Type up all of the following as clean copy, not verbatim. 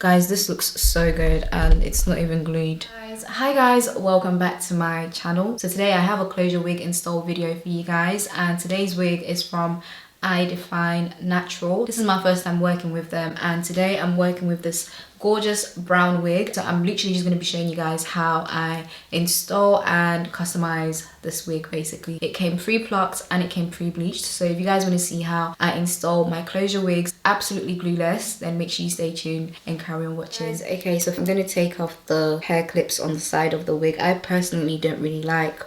Guys, this looks so good and it's not even glued. Hi guys, welcome back to my channel. So today I have a closure wig install video for you guys, and today's wig is from IDNhair. This is my first time working with them, and today I'm working with this gorgeous brown wig. So I'm literally just going to be showing you guys how I install and customize this wig. Basically, it came pre-plucked and it came pre-bleached. So if you guys want to see how I install my closure wigs absolutely glueless, then make sure you stay tuned and carry on watching. Okay, so if I'm going to take off the hair clips on the side of the wig, I personally don't really like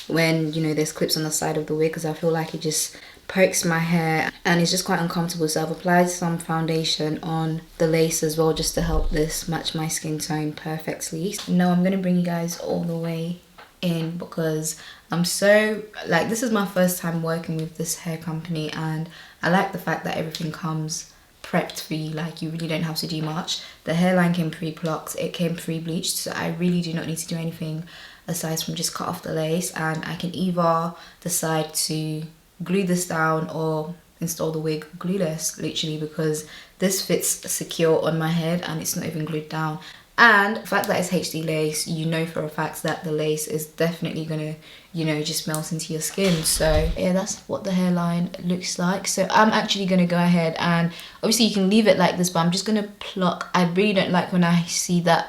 when, you know, there's clips on the side of the wig, because I feel like it just pokes my hair and it's just quite uncomfortable. So I've applied some foundation on the lace as well, just to help this match my skin tone perfectly. Now I'm going to bring you guys all the way in, because I'm so, like, this is my first time working with this hair company, and I like the fact that everything comes prepped for you. Like, you really don't have to do much. The hairline came pre-plucked, it came pre-bleached, so I really do not need to do anything aside from just cut off the lace, and I can either decide to glue this down or install the wig glueless, literally, because this fits secure on my head and it's not even glued down. And the fact that it's HD lace, you know for a fact that the lace is definitely gonna, you know, just melt into your skin. So yeah, that's what the hairline looks like. So I'm actually gonna go ahead, and obviously you can leave it like this, but I'm just gonna pluck. I really don't like when I see that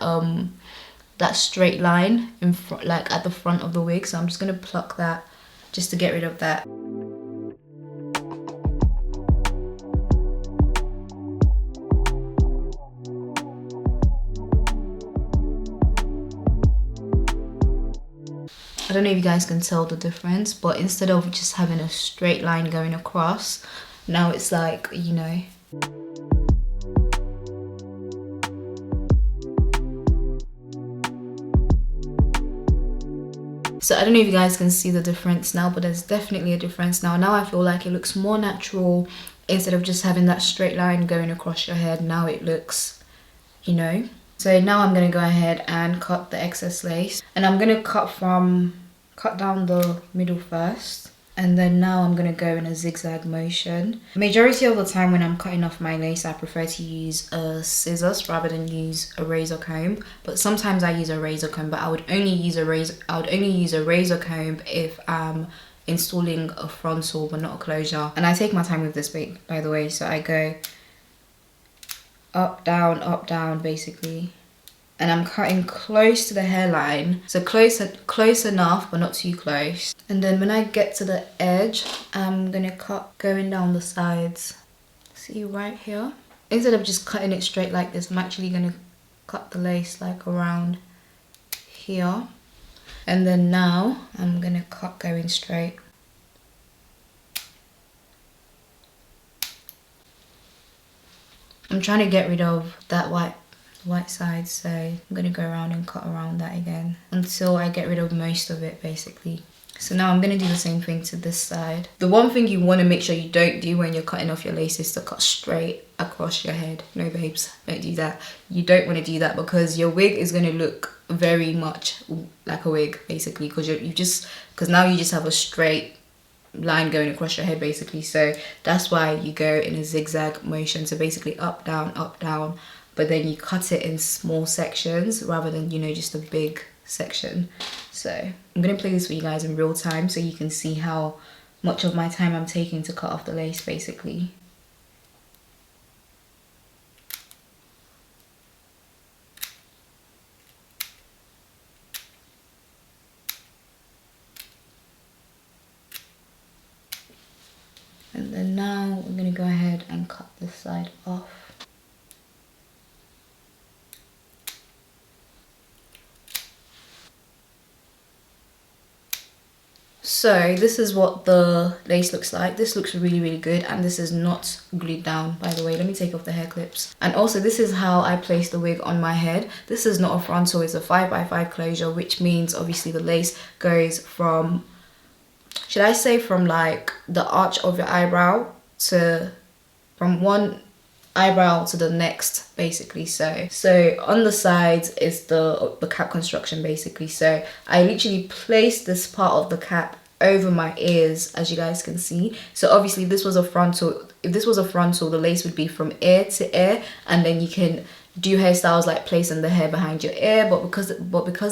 that straight line in front, like at the front of the wig. So I'm just gonna pluck that just to get rid of that. I don't know if you guys can tell the difference, but instead of just having a straight line going across, now it's like, you know. So I don't know if you guys can see the difference now, but there's definitely a difference now. Now I feel like it looks more natural. Instead of just having that straight line going across your head, now it looks, you know. So now I'm going to go ahead and cut the excess lace, and I'm going to cut down the middle first, and then now I'm going to go in a zigzag motion. Majority of the time when I'm cutting off my lace, I prefer to use a scissors rather than use a razor comb, but sometimes I use a razor comb. But I would only use a razor comb if I'm installing a frontal but not a closure. And I take my time with this wig, by the way. So I go up, down, basically. And I'm cutting close to the hairline. So close enough, but not too close. And then when I get to the edge, I'm gonna cut going down the sides. See right here? Instead of just cutting it straight like this, I'm actually gonna cut the lace like around here. And then now I'm gonna cut going straight. I'm trying to get rid of that white side, so I'm gonna go around and cut around that again until I get rid of most of it, basically. So now I'm gonna do the same thing to this side. The one thing you want to make sure you don't do when you're cutting off your lace is to cut straight across your head. No babes, don't do that. You don't want to do that, because your wig is going to look very much like a wig, basically, because now you just have a straight line going across your head, basically. So that's why you go in a zigzag motion, so basically up down, but then you cut it in small sections rather than, you know, just a big section. So I'm gonna play this for you guys in real time so you can see how much of my time I'm taking to cut off the lace, basically. And then now I'm gonna go ahead and cut this side off. So this is what the lace looks like. This looks really, really good, and this is not glued down, by the way. Let me take off the hair clips. And also, this is how I place the wig on my head. This is not a frontal, it's a 5x5 closure, which means obviously the lace goes from, should I say, from like the arch of your eyebrow to, from one eyebrow to the next, basically. So on the sides is the cap construction, basically. So I literally place this part of the cap over my ears, as you guys can see. So obviously if this was a frontal, the lace would be from ear to ear, and then you can do hairstyles like placing the hair behind your ear, but because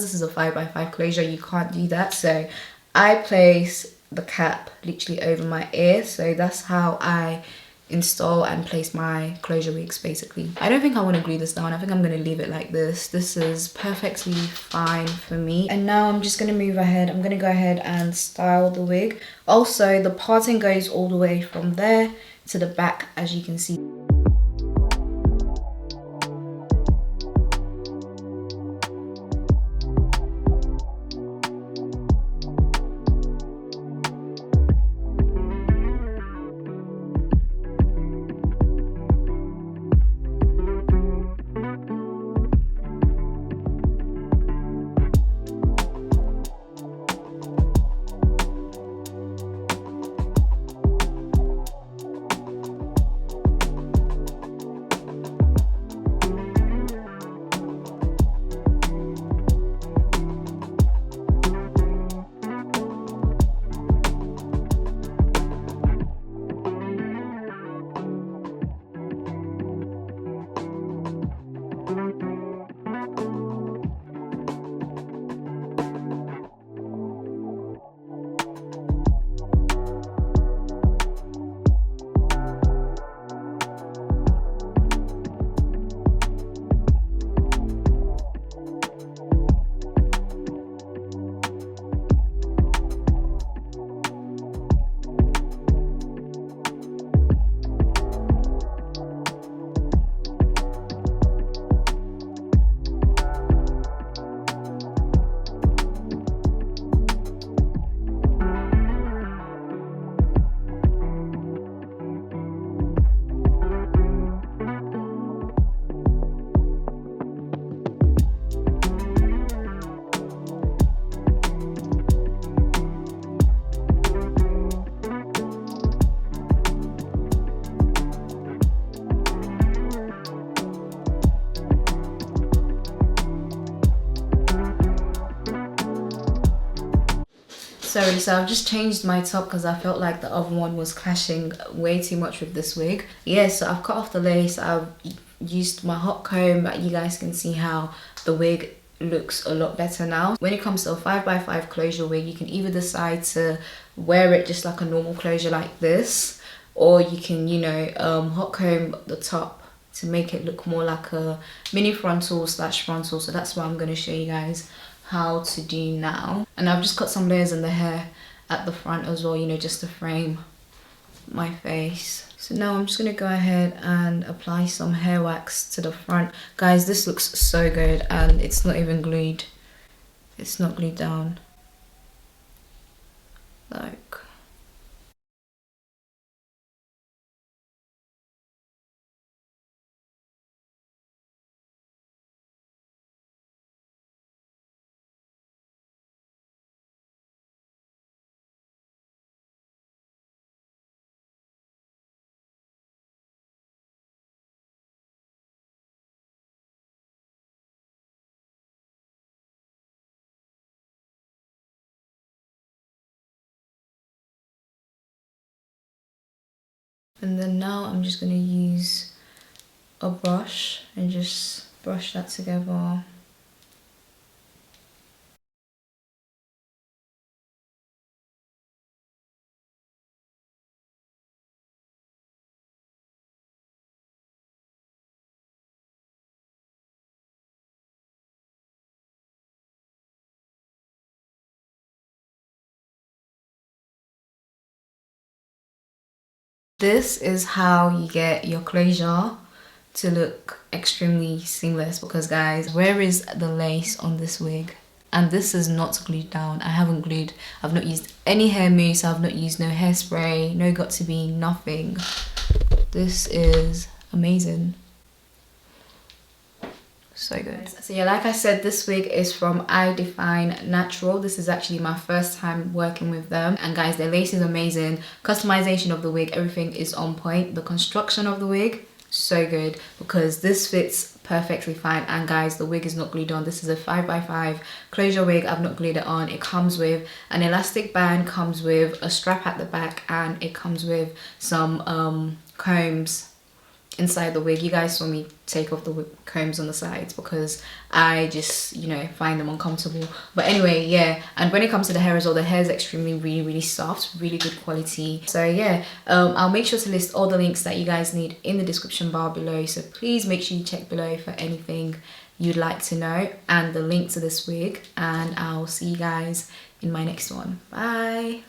this is a 5x5 closure, you can't do that. So I place the cap literally over my ear. So that's how I install and place my closure wigs basically. I don't think I want to glue this down. I think I'm going to leave it like this. This is perfectly fine for me. And now I'm just going to move ahead. I'm going to go ahead and style the wig. Also, the parting goes all the way from there to the back, as you can see. Sorry, so I've just changed my top because I felt like the other one was clashing way too much with this wig. Yeah, so I've cut off the lace. I've used my hot comb, but you guys can see how the wig looks a lot better now. When it comes to a 5x5 closure wig, you can either decide to wear it just like a normal closure like this, or you can, you know, hot comb the top to make it look more like a mini frontal slash frontal. So that's what I'm going to show you guys how to do now. And I've just cut some layers in the hair at the front as well, you know, just to frame my face. So now I'm just going to go ahead and apply some hair wax to the front. Guys, this looks so good, and it's not even glued. It's not glued down. Like, and then now I'm just going to use a brush and just brush that together. This is how you get your closure to look extremely seamless, because guys, where is the lace on this wig? And this is not glued down. I've not used any hair mousse, I've not used no hairspray, no got to be, nothing. This is amazing. So good. So yeah, like I said, this wig is from IDNhair. This is actually my first time working with them, and guys, their lace is amazing. Customization of the wig, everything is on point. The construction of the wig, so good, because this fits perfectly fine. And guys, the wig is not glued on. This is a 5x5 closure wig. I've not glued it on. It comes with an elastic band, comes with a strap at the back, and it comes with some combs inside the wig. You guys saw me take off the combs on the sides because I just, you know, find them uncomfortable. But anyway, yeah, and when it comes to the hair as well, the hair is extremely really soft, really good quality. So yeah, I'll make sure to list all the links that you guys need in the description bar below, so please make sure you check below for anything you'd like to know and the link to this wig, and I'll see you guys in my next one. Bye.